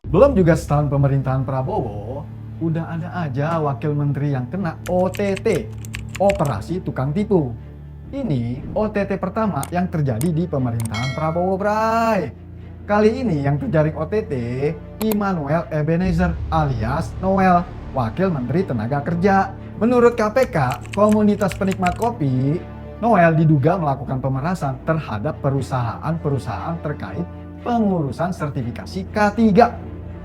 Belum juga setahun pemerintahan Prabowo, udah ada aja wakil menteri yang kena OTT, operasi tukang tipu. Ini OTT pertama yang terjadi di pemerintahan Prabowo, Bray. Kali ini yang terjaring OTT, Immanuel Ebenezer alias Noel, wakil menteri tenaga kerja. Menurut KPK, komunitas penikmat kopi, Noel diduga melakukan pemerasan terhadap perusahaan-perusahaan terkait pengurusan sertifikasi K3,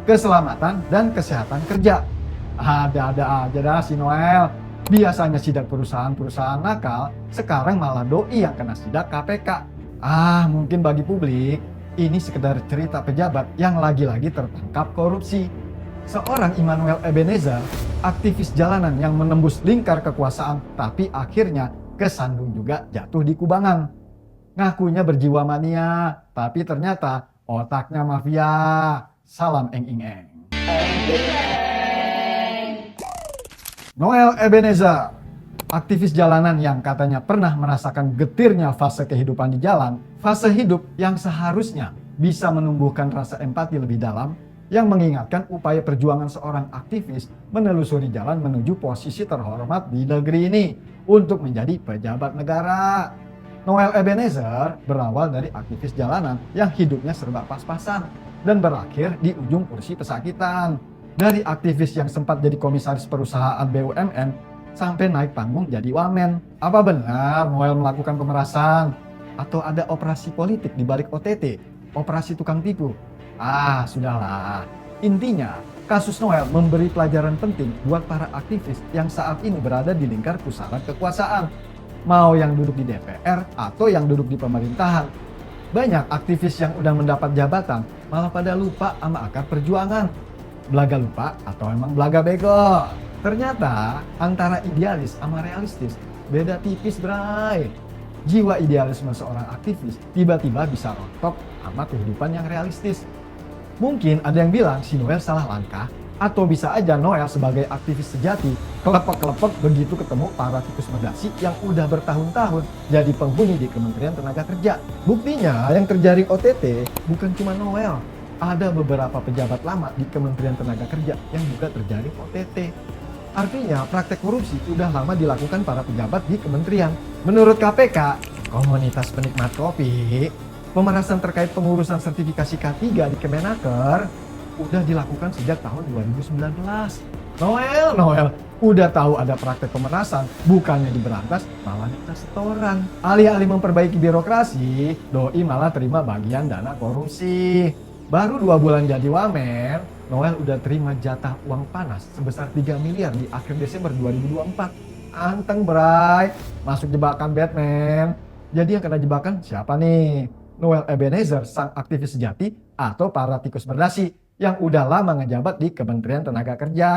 keselamatan dan kesehatan kerja. Ada-ada aja dah si Noel. Biasanya sidak perusahaan-perusahaan nakal, sekarang malah doi yang kena sidak KPK. Mungkin bagi publik, ini sekedar cerita pejabat yang lagi-lagi tertangkap korupsi. Seorang Immanuel Ebenezer, aktivis jalanan yang menembus lingkar kekuasaan, tapi akhirnya kesandung juga jatuh di kubangan. Ngakunya berjiwa mania, tapi ternyata otaknya mafia. Salam eng-ing-eng. Noel Ebenezer, aktivis jalanan yang katanya pernah merasakan getirnya fase kehidupan di jalan, fase hidup yang seharusnya bisa menumbuhkan rasa empati lebih dalam, yang mengingatkan upaya perjuangan seorang aktivis menelusuri jalan menuju posisi terhormat di negeri ini untuk menjadi pejabat negara. Noel Ebenezer berawal dari aktivis jalanan yang hidupnya serba pas-pasan dan berakhir di ujung kursi pesakitan. Dari aktivis yang sempat jadi komisaris perusahaan BUMN sampai naik panggung jadi wamen. Apa benar Noel melakukan pemerasan? Atau ada operasi politik di balik OTT? Operasi tukang tipu? Sudahlah. Intinya, kasus Noel memberi pelajaran penting buat para aktivis yang saat ini berada di lingkar pusaran kekuasaan. Mau yang duduk di DPR atau yang duduk di pemerintahan. Banyak aktivis yang udah mendapat jabatan malah pada lupa sama akar perjuangan. Belaga lupa atau emang belaga bego? Ternyata antara idealis sama realistis beda tipis, bray. Jiwa idealisme seorang aktivis tiba-tiba bisa rontok sama kehidupan yang realistis. Mungkin ada yang bilang si Noel salah langkah, atau bisa aja Noel sebagai aktivis sejati kelepek-kelepek begitu ketemu para tikus medasi yang udah bertahun-tahun jadi penghuni di Kementerian Tenaga Kerja. Buktinya yang terjaring OTT bukan cuma Noel. Ada beberapa pejabat lama di Kementerian Tenaga Kerja yang juga terjaring OTT. Artinya praktek korupsi udah lama dilakukan para pejabat di kementerian. Menurut KPK, komunitas penikmat kopi, pemerasan terkait pengurusan sertifikasi K3 di Kemenaker udah dilakukan sejak tahun 2019. Noel, udah tahu ada praktek pemerasan, bukannya diberantas, malah minta setoran. Alih-alih memperbaiki birokrasi, doi malah terima bagian dana korupsi. Baru 2 bulan jadi wamen, Noel udah terima jatah uang panas sebesar 3 miliar di akhir Desember 2024. Anteng, bray, masuk jebakan Batman. Jadi yang kena jebakan siapa nih? Noel Ebenezer, sang aktivis sejati, atau para tikus berdasi yang udah lama ngejabat di Kementerian Tenaga Kerja?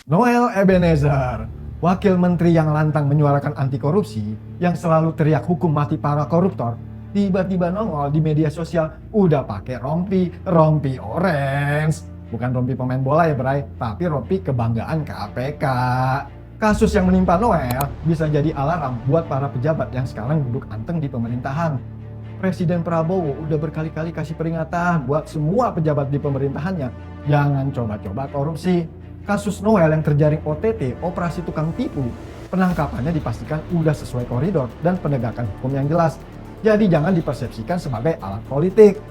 Noel Ebenezer, wakil menteri yang lantang menyuarakan anti korupsi, yang selalu teriak hukum mati para koruptor, tiba-tiba nongol di media sosial udah pakai rompi orange. Bukan rompi pemain bola ya, bray, tapi rompi kebanggaan KPK. Kasus yang menimpa Noel bisa jadi alarm buat para pejabat yang sekarang duduk anteng di pemerintahan. Presiden Prabowo udah berkali-kali kasih peringatan buat semua pejabat di pemerintahannya, jangan coba-coba korupsi. Kasus Noel yang terjaring OTT, operasi tukang tipu, penangkapannya dipastikan udah sesuai koridor dan penegakan hukum yang jelas. Jadi jangan dipersepsikan sebagai alat politik.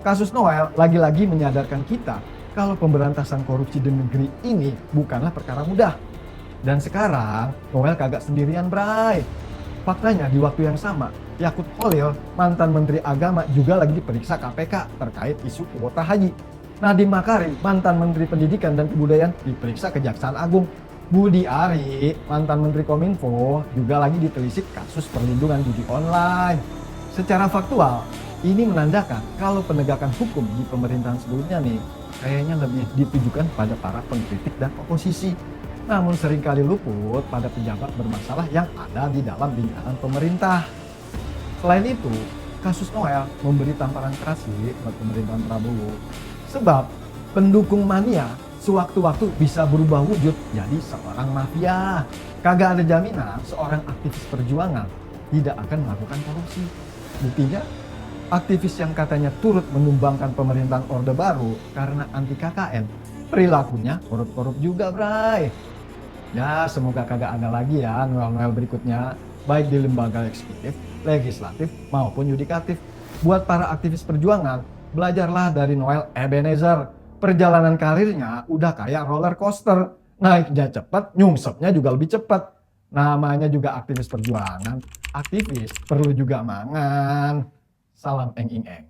Kasus Noel lagi-lagi menyadarkan kita kalau pemberantasan korupsi di negeri ini bukanlah perkara mudah. Dan sekarang Noel kagak sendirian, bray. Faktanya di waktu yang sama, Yakut Khalil, mantan Menteri Agama, juga lagi diperiksa KPK terkait isu kuota haji. Nadiem Makarim, mantan Menteri Pendidikan dan Kebudayaan, diperiksa Kejaksaan Agung. Budi Ari, mantan Menteri Kominfo, juga lagi ditelisik kasus perlindungan judi online. Secara faktual, ini menandakan kalau penegakan hukum di pemerintahan sebelumnya nih kayaknya lebih ditujukan pada para pengkritik dan oposisi. Namun seringkali luput pada pejabat bermasalah yang ada di dalam lingkaran pemerintah. Selain itu, kasus Noel memberi tamparan keras buat pemerintahan Prabowo. Sebab pendukung mania sewaktu-waktu bisa berubah wujud jadi seorang mafia. Kagak ada jaminan seorang aktivis perjuangan tidak akan melakukan korupsi. Buktinya, aktivis yang katanya turut menumbangkan pemerintahan Orde Baru karena anti KKN, perilakunya korup-korup juga, Bray. Ya, semoga kagak ada lagi ya Noel-Noel berikutnya, baik di lembaga eksekutif, legislatif, maupun yudikatif. Buat para aktivis perjuangan, belajarlah dari Noel Ebenezer. Perjalanan karirnya udah kayak roller coaster. Naiknya cepat, nyungsepnya juga lebih cepat. Namanya juga aktivis perjuangan. Aktivis perlu juga mangan. Salam eng ing eng.